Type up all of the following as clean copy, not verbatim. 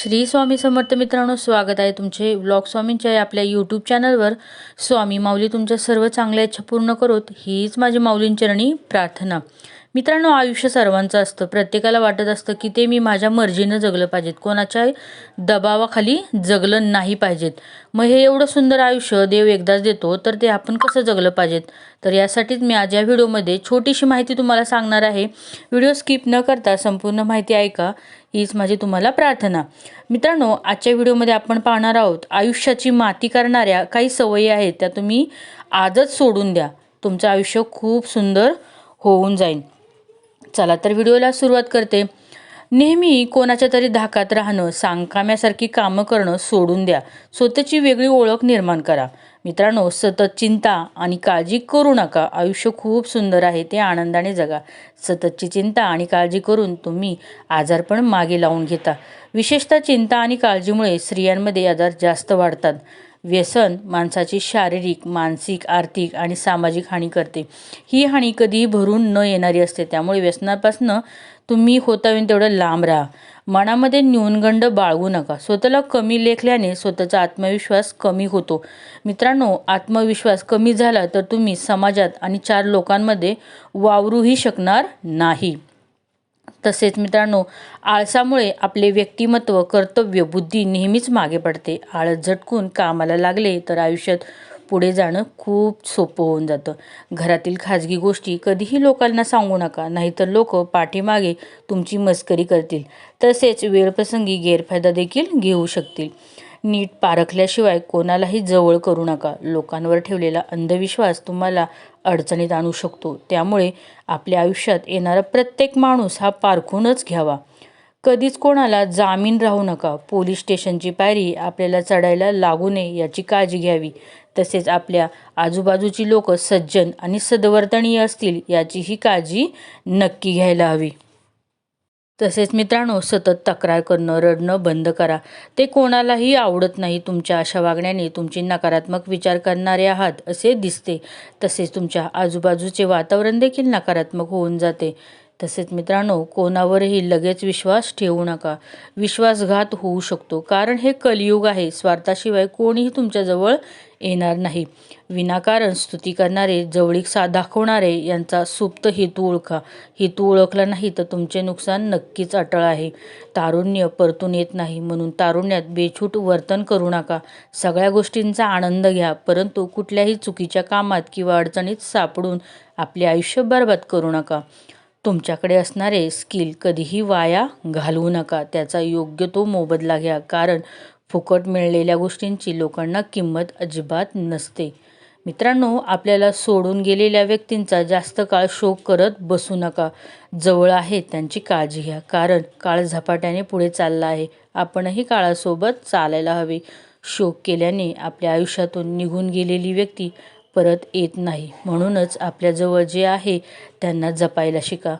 श्री स्वामी समर्थ मित्रांनो, स्वागत आहे तुमचे व्लॉग स्वामींच्या आपल्या यूट्यूब चॅनलवर। स्वामी माऊली तुमच्या सर्व चांगल्या इच्छा पूर्ण करोत हीच माझी माऊलींचरणी प्रार्थना। मित्रांनो, आयुष्य सर्वांचं असतं, प्रत्येकाला वाटत असतं की ते मी माझ्या मर्जीनं जगलं पाहिजेत, कोणाच्या दबावाखाली जगलं नाही पाहिजेत। मग हे एवढं सुंदर आयुष्य देव एकदाच देतो, तर ते आपण कसं जगलं पाहिजेत, तर यासाठीच मी आज या व्हिडिओमध्ये छोटीशी माहिती तुम्हाला सांगणार आहे। व्हिडिओ स्किप न करता संपूर्ण माहिती ऐका हीच माझी तुम्हाला प्रार्थना। मित्रांनो, आजच्या व्हिडिओमध्ये आपण पाहणार आहोत आयुष्याची माती करणाऱ्या काही सवयी आहेत, त्या तुम्ही आजच सोडून द्या, तुमचं आयुष्य खूप सुंदर होऊन जाईल। चला तर व्हिडिओला सुरुवात करते। नेहमी कोणाच्या तरी धाकात राहणं, सांकाम्यासारखी कामं करणं सोडून द्या, स्वतःची वेगळी ओळख निर्माण करा। मित्रांनो, सतत चिंता आणि काळजी करू नका, आयुष्य खूप सुंदर आहे, ते आनंदाने जगा। सततची चिंता आणि काळजी करून तुम्ही आजारपण मागे लावून घेता। विशेषतः चिंता आणि काळजीमुळे स्त्रियांमध्ये आजार जास्त वाढतात। व्यसन माणसाची शारीरिक, मानसिक, आर्थिक आणि सामाजिक हानी करते। ही हानी कधीही भरून न येणारी असते, त्यामुळे व्यसनापासून तुम्ही होता होईल तेवढं लांब राहा। मनामध्ये न्यूनगंड बाळगू नका, स्वतःला कमी लेखल्याने स्वतःचा आत्मविश्वास कमी होतो। मित्रांनो, आत्मविश्वास कमी झाला तर तुम्ही समाजात आणि चार लोकांमध्ये वावरूही शकणार नाही। तसेच मित्रांनो, आळसामुळे आपले व्यक्तिमत्व, कर्तव्य, बुद्धी नेहमीच मागे पडते। आळस झटकून कामाला लागले तर आयुष्यात पुढे जाणं खूप सोपं होऊन जातं। घरातील खाजगी गोष्टी कधीही लोकांना सांगू नका, नाहीतर लोक पाठीमागे तुमची मस्करी करतील, तसेच वेळप्रसंगी गैरफायदा देखील घेऊ शकतील। नीट पारखल्याशिवाय कोणालाही जवळ करू नका, लोकांवर ठेवलेला अंधविश्वास तुम्हाला अडचणीत आणू शकतो, त्यामुळे आपल्या आयुष्यात येणारा प्रत्येक माणूस हा पारखूनच घ्यावा। कधीच कोणाला जामीन राहू नका, पोलीस स्टेशनची पायरी आपल्याला चढायला लागू नये याची काळजी घ्यावी। तसेच आपल्या आजूबाजूची लोक सज्जन आणि सद्वर्तनीय असतील याचीही काळजी नक्की घ्यायला हवी। तसेच मित्रांनो, सतत तक्रार करणं, रडणं बंद करा, ते कोणालाही आवडत नाही। तुमच्या अशा वागण्याने तुमची नकारात्मक विचार करणारे आहात असे दिसते, तसेच तुमच्या आजूबाजूचे वातावरण देखील नकारात्मक होऊन जाते। तसेच मित्रांनो, कोणावरही लगेच विश्वास ठेवू नका, विश्वासघात होऊ शकतो, कारण हे कलियुग आहे, स्वार्थाशिवाय कोणीही तुमच्याजवळ येणार नाही। विनाकारण स्तुती करणारे, जवळीक दाखवणारे यांचा सुप्त हेतू ओळखा, हेतू ओळखला नाही तर तुमचे नुकसान नक्कीच अटळ आहे। तारुण्य परतून येत नाही, म्हणून तारुण्यात बेछूट वर्तन करू नका, सगळ्या गोष्टींचा आनंद घ्या, परंतु कुठल्याही चुकीच्या कामात किंवा अडचणीत सापडून आपले आयुष्य बर्बाद करू नका। तुमच्याकडे असणारे स्किल कधीही वाया घालवू नका, त्याचा योग्य तो मोबदला घ्या, कारण फुकट मिळलेल्या गोष्टींची लोकांना किंमत अजिबात नसते। मित्रांनो, आपल्याला सोडून गेलेल्या व्यक्तींचा जास्त काळ शोक करत बसू नका, जवळ आहेत त्यांची काळजी घ्या, कारण काळ झपाट्याने पुढे चालला आहे, आपणही काळासोबत चालायला हवे। शोक केल्याने आपल्या आयुष्यातून निघून गेलेली व्यक्ती परत येत नाही, म्हणूनच आपल्याजवळ जे आहे त्यांना जपायला शिका।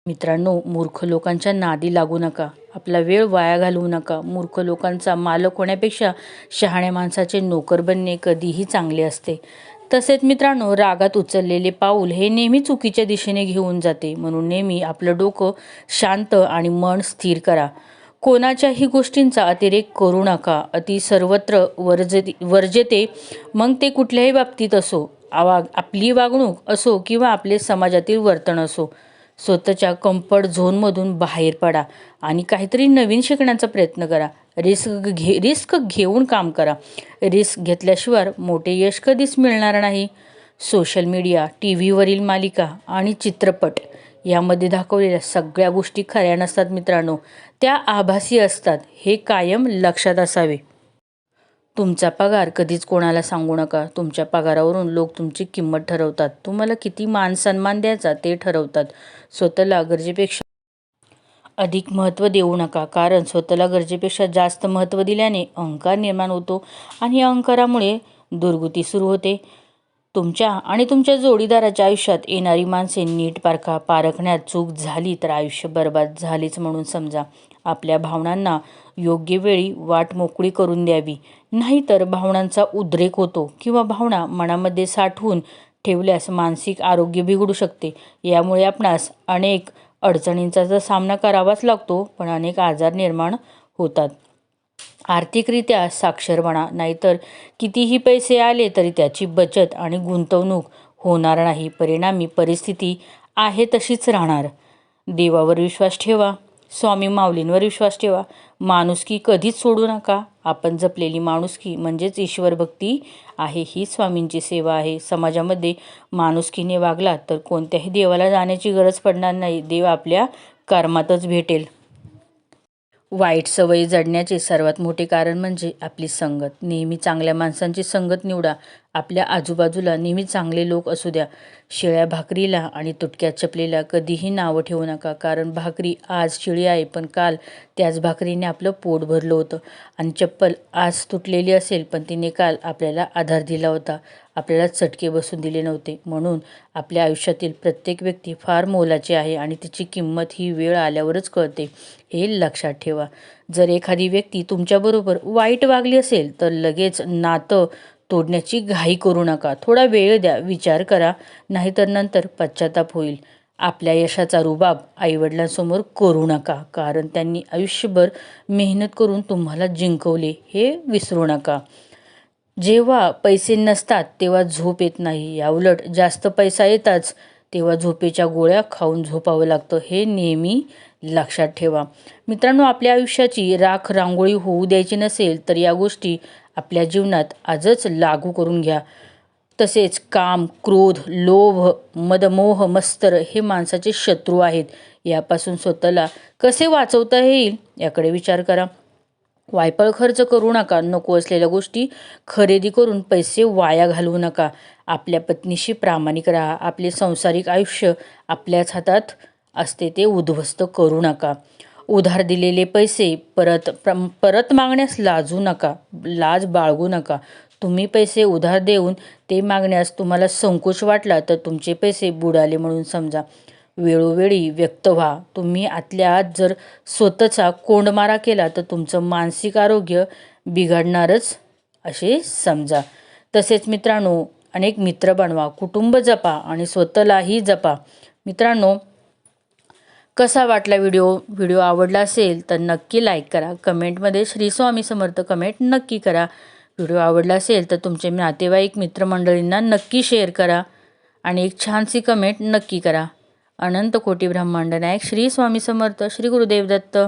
मित्रांनो, मूर्ख लोकांच्या नादी लागू नका, आपला वेळ वाया घालवू नका। मूर्ख लोकांचा मालक होण्यापेक्षा शहाण्या माणसाचे नोकर बनणे कधीही चांगले असते। तसेच मित्रांनो, रागात उचललेले पाऊल हे नेहमी चुकीच्या दिशेने घेऊन जाते, म्हणून नेहमी आपलं डोकं शांत आणि मन स्थिर करा। कोणाच्याही गोष्टींचा अतिरेक करू नका, अति सर्वत्र वर्जते, मग ते कुठल्याही बाबतीत असो, आपली वागणूक असो किंवा आपले समाजातील वर्तन असो। स्वतःच्या कम्फर्ट झोनमधून बाहेर पडा आणि काहीतरी नवीन शिकण्याचा प्रयत्न करा। रिस्क घेऊन काम करा, रिस्क घेतल्याशिवाय मोठे यश कधीच मिळणार नाही। सोशल मीडिया, टीव्हीवरील मालिका आणि चित्रपट यामध्ये दाखवलेल्या सगळ्या गोष्टी खऱ्या नसतात मित्रांनो, त्या आभासी असतात, हे कायम लक्षात असावे। तुमचा पगार कधीच कोणाला सांगू नका, तुमच्या पगारावरून लोक तुमची किंमत ठरवतात, तुम्हाला किती मान सन्मान द्यायचा ते ठरवतात। स्वतःला गरजेपेक्षा अधिक महत्त्व देऊ नका, कारण स्वतःला गरजेपेक्षा जास्त महत्त्व दिल्याने अहंकार निर्माण होतो आणि अहंकारामुळे दुर्गती सुरू होते। तुमच्या आणि तुमच्या जोडीदाराच्या आयुष्यात येणारी माणसे नीट पारखा, पारखण्यात चूक झाली तर आयुष्य बर्बाद झालेच म्हणून समजा। आपल्या भावनांना योग्य वेळी वाट मोकळी करून द्यावी, नाहीतर भावनांचा उद्रेक होतो किंवा भावना मनामध्ये साठवून ठेवल्यास मानसिक आरोग्य बिघडू शकते। यामुळे आपणास अनेक अडचणींचा सामना करावाच लागतो, पण अनेक आजार निर्माण होतात. आर्थिकरित्या साक्षर बना, नाहीतर कितीही पैसे आले तरी त्याची बचत आणि गुंतवणूक होणार नाही. परिणामी परिस्थिती आहे तशीच राहणार. देवावर विश्वास ठेवा, स्वामी माऊलींवर विश्वास ठेवा. माणुसकी कधीच सोडू नका. आपण जपलेली माणुसकी म्हणजेच ईश्वर भक्ती आहे. ही स्वामींची सेवा आहे. समाजामध्ये माणुसकीने वागला तर कोणत्याही देवाला जाण्याची गरज पडणार नाही. देव आपल्या कर्मातच भेटेल. वाईट सवयी जडण्याचे सर्वात मोठे कारण म्हणजे आपली संगत. नेहमी चांगल्या माणसांची संगत निवडा. आपल्या आजूबाजूला नेहमी चांगले लोक असू द्या. शिळ्या भाकरीला आणि तुटक्या चपलीला कधीही नावं ठेवू नका. कारण भाकरी आज शिळी आहे, पण काल त्याच भाकरीने आपलं पोट भरलं होतं. आणि चप्पल आज तुटलेली असेल, पण तिने काल आपल्याला आधार दिला होता, आपल्याला चटके बसून दिले नव्हते. म्हणून आपल्या आयुष्यातील प्रत्येक व्यक्ती फार मोलाची आहे आणि तिची किंमत ही वेळ आल्यावरच कळते, हे लक्षात ठेवा. जर एखादी व्यक्ती तुमच्याबरोबर वाईट वागली असेल तर लगेच नातं तोडण्याची घाई करू नका. थोडा वेळ द्या, विचार करा, नाहीतर नंतर पश्चाताप होईल. आपल्या यशाचा रुबाब आईवडिलांसमोर करू नका, कारण त्यांनी आयुष्यभर मेहनत करून तुम्हाला जिंकवले, हे विसरू नका. जेव्हा पैसे नसतात तेव्हा झोप येत नाही, याउलट जास्त पैसा येताच तेव्हा झोपेच्या गोळ्या खाऊन झोपावं लागतं, हे नेहमी लक्षात ठेवा. मित्रांनो, आपल्या आयुष्याची राख रांगोळी होऊ द्यायची नसेल तर या गोष्टी आपल्या जीवनात आजच लागू करून घ्या. तसेच काम, क्रोध, लोभ, मदमोह, मत्सर हे माणसाचे शत्रू आहेत. यापासून स्वतःला कसे वाचवता येईल याकडे विचार करा. वायफळ खर्च करू नका. नको असलेल्या गोष्टी खरेदी करून पैसे वाया घालवू नका. आपल्या पत्नीशी प्रामाणिक राहा. आपले सांसारिक आयुष्य आपल्याच हातात असते, ते उद्ध्वस्त करू नका. उधार दिलेले पैसे परत मागण्यास लाजू नका, लाज बाळगू नका. तुम्ही पैसे उधार देऊन ते मागण्यास तुम्हाला संकोच वाटला तर तुमचे पैसे बुडाले म्हणून समजा. वेळोवेळी व्यक्त व्हा. तुम्ही आतल्या आत जर स्वतःचा कोंडमारा केला तर तुमचं मानसिक आरोग्य बिघडणारच असे समजा. तसेच मित्रांनो, अनेक मित्र बनवा, कुटुंब जपा आणि स्वतःलाही जपा. मित्रांनो, कसा वाटला व्हिडिओ आवडला असेल तर नक्की लाईक करा. कमेंटमध्ये श्री स्वामी समर्थ कमेंट नक्की करा. व्हिडिओ आवडला असेल तर तुमचे नातेवाईक मित्रमंडळींना नक्की शेअर करा आणि एक छानशी कमेंट नक्की करा. अनंत कोटी ब्रह्मांड नायक श्री स्वामी समर्थ. श्री गुरुदेव दत्त.